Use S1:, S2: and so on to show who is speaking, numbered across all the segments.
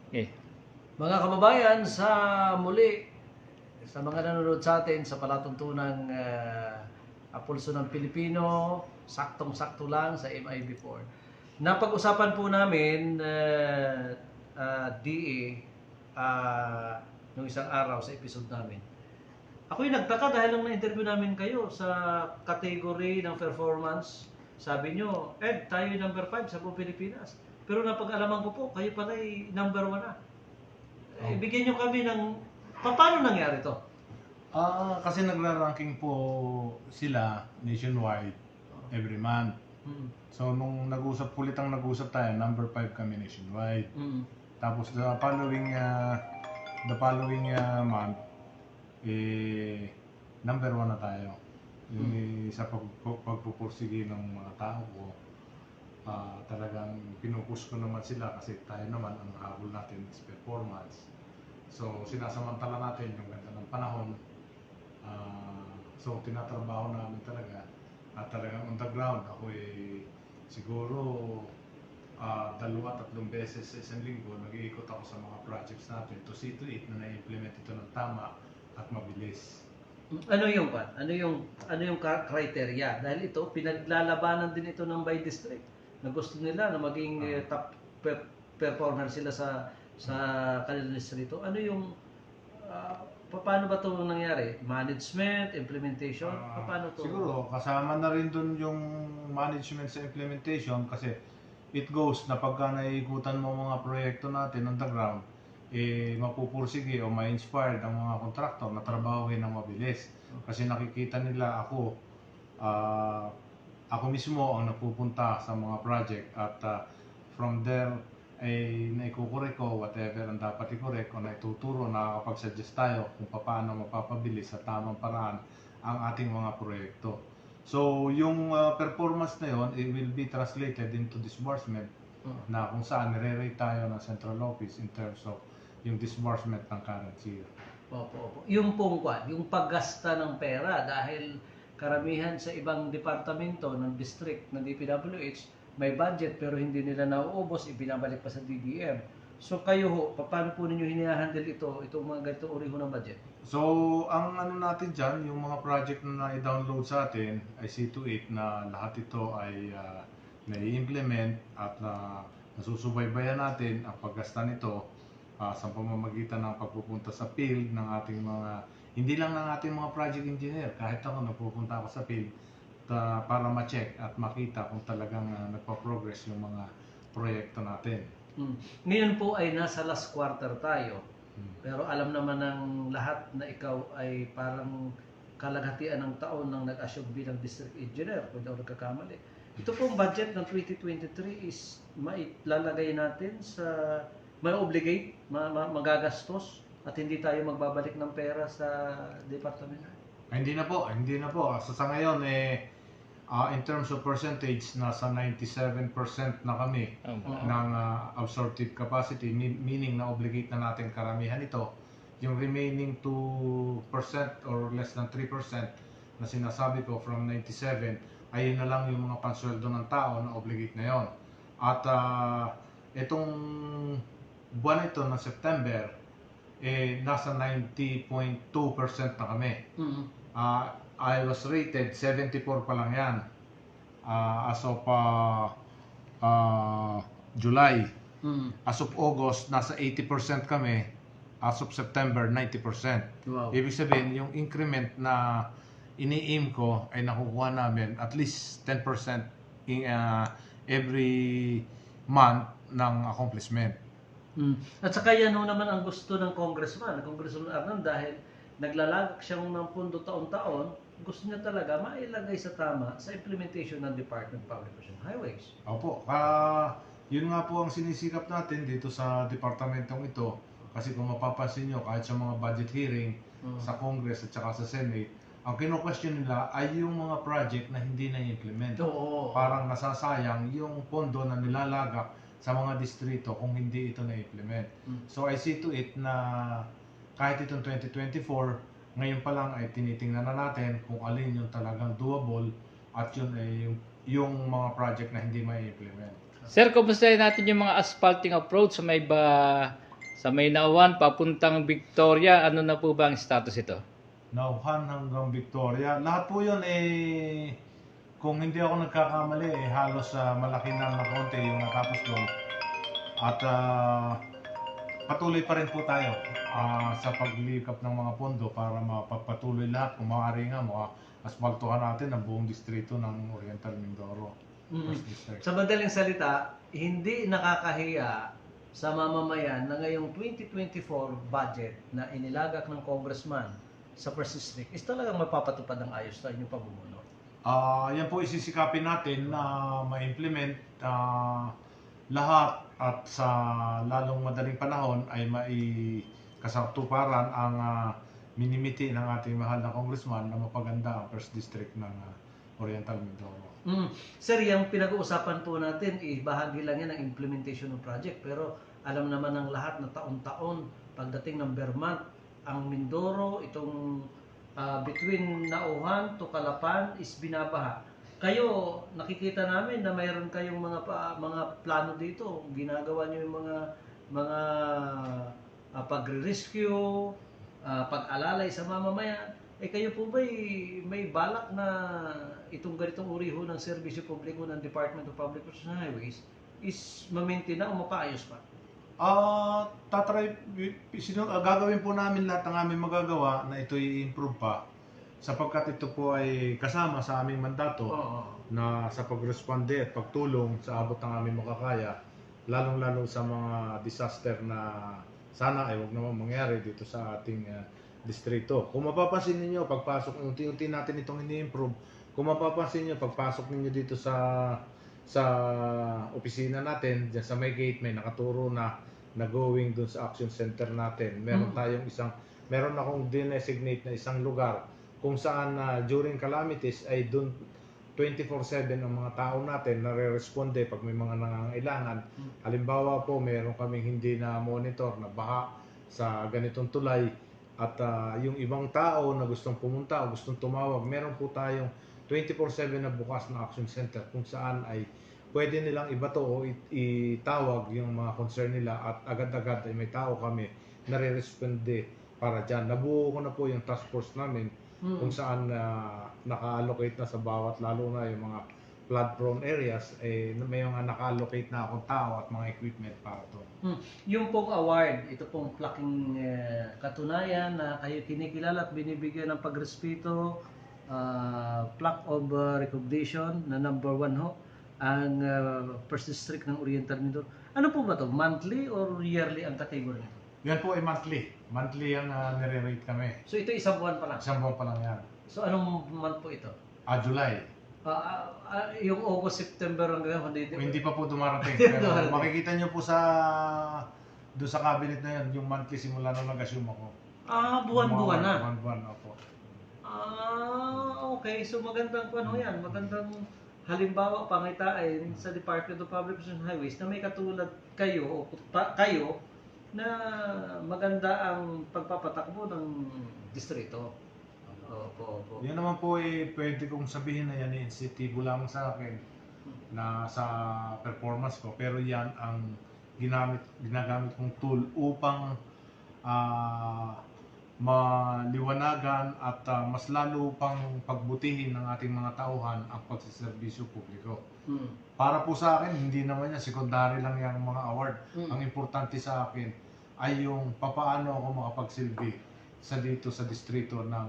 S1: Okay.
S2: Mga kababayan, sa muli, sa mga nanonood sa atin sa palatuntunang Apulso ng Pilipino, saktong-sakto lang sa MIB4. Napag-usapan po namin, DA, nung isang araw sa episode namin. Ako'y nagtaka dahil nung na-interview namin kayo sa category ng performance. Sabi nyo, Ed, tayo yung number 5 sa buong Pilipinas. Pero napag-alaman ko po, kayo pala ay number 1 na. Bigyan nyo kami ng, paano nangyari to?
S3: Kasi nagra-ranking po sila nationwide every month.
S2: Mm.
S3: So nung nag-usap tayo, number 5 kami nationwide.
S2: Mm.
S3: Tapos the following month, number 1 na tayo. Yung sa pagpupursige ng mga tao ko, talagang pinupush ko naman sila kasi tayo naman ang habol natin is performance. So sinasamantala natin yung ganda ng panahon. So tinatrabaho namin talaga at talagang on the ground. Ako siguro 2-3 beses sa isang linggo nag-iikot ako sa mga projects natin to see to it na na-implement ito ng tama at mabilis.
S2: Ano yung criteria? Dahil ito, pinaglalabanan din ito ng by district. Na gusto nila na maging top performer sila sa kanilang distrito. Ano yung paano ba ito nangyari? Management, implementation? Paano to?
S3: Siguro kasama na rin dun yung management sa implementation kasi it goes na pagka naiikutan mo mga proyekto natin on the ground, mapupursige o ma-inspired ang mga kontraktor na trabahuin ng mabilis. Kasi nakikita nila ako mismo ang napupunta sa mga project at from there ay naikukorek ko whatever ang dapat i-correct o naituturo, nakakapag-suggest tayo kung paano mapapabilis sa tamang paraan ang ating mga proyekto. So yung performance na yon, it will be translated into disbursement na kung saan nire-rate tayo ng central office in terms of yung disbursement ng current year.
S2: Opo. Yung yung paggasta ng pera dahil karamihan sa ibang departamento ng district ng DPWH may budget pero hindi nila nauubos, ibinabalik pa sa DBM. So kayo ho, paano po ninyo hinahandle itong mga ganitong uri ho ng budget?
S3: So, ang ano natin dyan, yung mga project na i-download sa atin ay see to it na lahat ito ay nai-implement at nasusubaybayan natin ang paggasta nito sa pamamagitan ng pagpupunta sa field ng ating mga, hindi lang ng ating mga project engineer, kahit ako napupunta ako sa field para ma-check at makita kung talagang nagpa-progress yung mga proyekto natin.
S2: Ngayon po ay nasa last quarter tayo. Pero alam naman ng lahat na ikaw ay parang kalaghatian ng taon nang nag-assume bilang district engineer, kung hindi ako nagkakamali. Ito pong budget ng 2023 is mailalagay natin sa, may obligate, magagastos at hindi tayo magbabalik ng pera sa departamento.
S3: Hindi na po. Sa ngayon in terms of percentage, nasa 97% na kami ng absorptive capacity, meaning na obligate na natin karamihan ito. Yung remaining 2% or less than 3% na sinasabi ko from 97, ayun na lang yung mga pansweldo ng tao na obligate na yon. At itong buwan ito ng September, nasa 90.2% na kami. I was rated 74 pa lang yan as of July. As of August, nasa 80% kami. As of September, 90%.
S2: Wow.
S3: Ibig sabihin, yung increment na ini-aim ko ay nakukuha namin at least 10% every month ng accomplishment.
S2: At saka yan naman ang gusto ng Congressman Arnan, dahil naglalagak siyang ng pundo taon-taon, gusto niya talaga mailagay sa tama sa implementation ng Department of Public Works and Highways.
S3: Opo, yun nga po ang sinisikap natin dito sa departamentong ito. Kasi kung mapapansin nyo, kahit sa mga budget hearing sa Congress at saka sa Senate, ang kino-question nila ay yung mga project na hindi na-implement. Parang nasasayang yung pondo na nilalagak sa mga distrito kung hindi ito na-implement. So I see to it na kahit itong 2024, ngayon pa lang ay tinitingnan na natin kung alin yung talagang doable at yun ay yung mga project na hindi may implement.
S1: Sir, kumusta natin yung mga asphalting approach sa may Sa may Nauhan, papuntang Victoria, ano na po ba ang status ito?
S3: Nauhan hanggang Victoria. Lahat po yun kung hindi ako nagkakamali, halos malaki na konti yung natapos doon. At patuloy pa rin po tayo sa paglikap ng mga pondo para mapapatuloy lahat. Kung maaari nga, asfaltuhan natin ang buong distrito ng Oriental Mindoro. First District.
S2: Sa madaling salita, hindi nakakahiya sa mamamayan na ngayong 2024 budget na inilagak ng congressman sa First District is talagang mapapatupad ng ayos sa inyong pamumuno.
S3: Yan po isisikapin natin na ma-implement lahat at sa lalong madaling panahon ay maikasatuparan ang minimiti ng ating mahal na congressman na mapaganda ang First District ng Oriental Mindoro.
S2: Sir, yung pinag-uusapan po natin, bahagi lang yan ng implementation ng project. Pero alam naman ng lahat na taon-taon, pagdating ng Vermont, ang Mindoro, itong between Nauhan to Calapan is binabaha. Kayo, nakikita namin na mayroon kayong mga plano dito. Ginagawa niyo yung mga pagre-rescue, pag-alalay sa mamamayan. Kayo po ba may balak na itong ganitong uri ho ng serbisyo publiko ng Department of Public Works and Highways is ma-maintain na o mapaayos pa?
S3: Gagawin po namin lahat ng aming magagawa na ito i-improve pa sapagkat ito po ay kasama sa aming mandato na sa pagresponde at pagtulong sa abot ng aming makakaya, lalong-lalo sa mga disaster na sana ay huwag naman mangyari dito sa ating distrito. Kung mapapansin niyo pagpasok, unti-unti natin itong ini-improve. Kung mapapansin niyo pagpasok niyo dito sa opisina natin, diyan sa may gate may nakaturo na going dun sa action center natin. Meron akong dinesignate na isang lugar kung saan during calamities ay dun 24/7 ang mga tao natin nare-responde pag may mga nangangailangan. Halimbawa po, meron kaming hindi na monitor na baha sa ganitong tulay at yung ibang tao na gustong pumunta o gustong tumawag, meron po tayong 24/7 na bukas na action center kung saan ay pwede nilang ibato o itawag yung mga concern nila at agad-agad ay may tao kami na re-responde para dyan. Nabuo ko na po yung task force namin kung saan naka-allocate na sa bawat, lalo na yung mga flood-prone areas, may mga naka-allocate na akong tao at mga equipment para to.
S2: Yung pong award, ito pong plaking katunayan na kayo kinikilala at binibigyan ng pagrespeto, plaque of recognition na number 1 ho, ang First District ng Oriental Mindoro. Ano po ba to? Monthly or yearly ang category nito?
S3: Yan po ay monthly. Monthly ang nire-rate kami.
S2: So ito isang buwan pa lang?
S3: Isang buwan pa lang yan.
S2: So anong month po ito?
S3: July.
S2: Yung August, September hanggang
S3: Hindi pa po dumarating. Pero makikita nyo po doon sa cabinet na yan, yung monthly simula nung nag-assume ako.
S2: Buwan-buwan na?
S3: Buwan-buwan, opo.
S2: Okay. So magandang yan. Magandang halimbawa pangitain sa Department of Public Works and Highways na may katulad kayo na maganda ang pagpapatakbo ng distrito. Opo.
S3: Yan naman po pwede kong sabihin na yan sensitibo lamang sa akin na sa performance ko, pero yan ang ginagamit kong tool upang maliwanagan at mas lalo pang pagbutihin ng ating mga tauhan ang pagsiservisyo publiko. Para po sa akin, hindi naman yan, secondary lang yung mga award. Ang importante sa akin ay yung papaano ako makapagsilbi dito sa distrito ng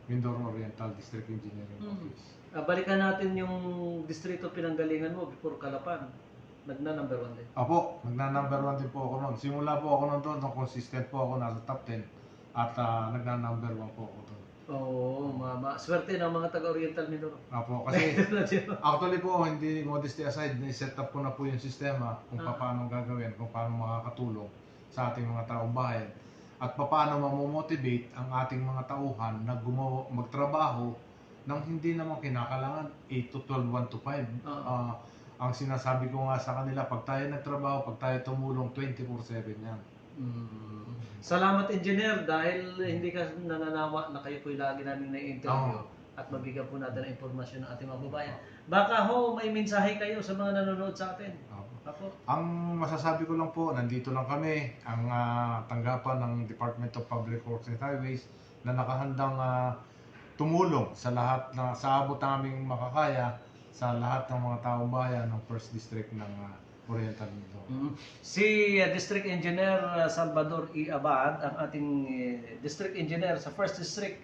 S3: Mindoro Oriental District Engineering Office.
S2: Balikan natin yung distrito pinanggalingan mo before Calapan. Nagna-number 1 din.
S3: Apo, nagna-number 1 din po ako noon. Simula po ako noon doon, consistent po ako nasa top 10 at nagna-number 1 po ako doon.
S2: Swerte ng mga taga-Oriental Mindoro.
S3: Apo, kasi actually po, hindi modesty aside, set up ko na po yung sistema kung paano gagawin, kung paano makakatulong sa ating mga taong bayan at paano mamomotivate ang ating mga tauhan na magtrabaho nang hindi naman kinakalangan 8 to 12, 1 to 5. Ang sinasabi ko nga sa kanila, pag tayo nagtrabaho, pag tayo tumulong, 24/7 yan.
S2: Salamat, Engineer, dahil hindi ka nananawa na kayo po lagi namin na-interview at mabigyan po natin ng impormasyon ng ating mga babayan. Baka may mensahe kayo sa mga nanonood sa atin. Ako,
S3: Ang masasabi ko lang po, nandito lang kami, ang tanggapan ng Department of Public Works and Highways na nakahandang tumulong sa lahat na sa abot naming makakaya sa lahat ng mga taong bayan ng First District ng Oriental Mindoro.
S2: si District Engineer Salvador E. Abad, ang ating District Engineer sa First District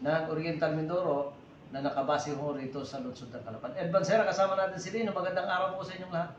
S2: ng Oriental Mindoro na nakabase ho rito sa lungsod ng Calapan. Ed Bansera, kasama natin si Lino. Magandang araw po sa inyong lahat.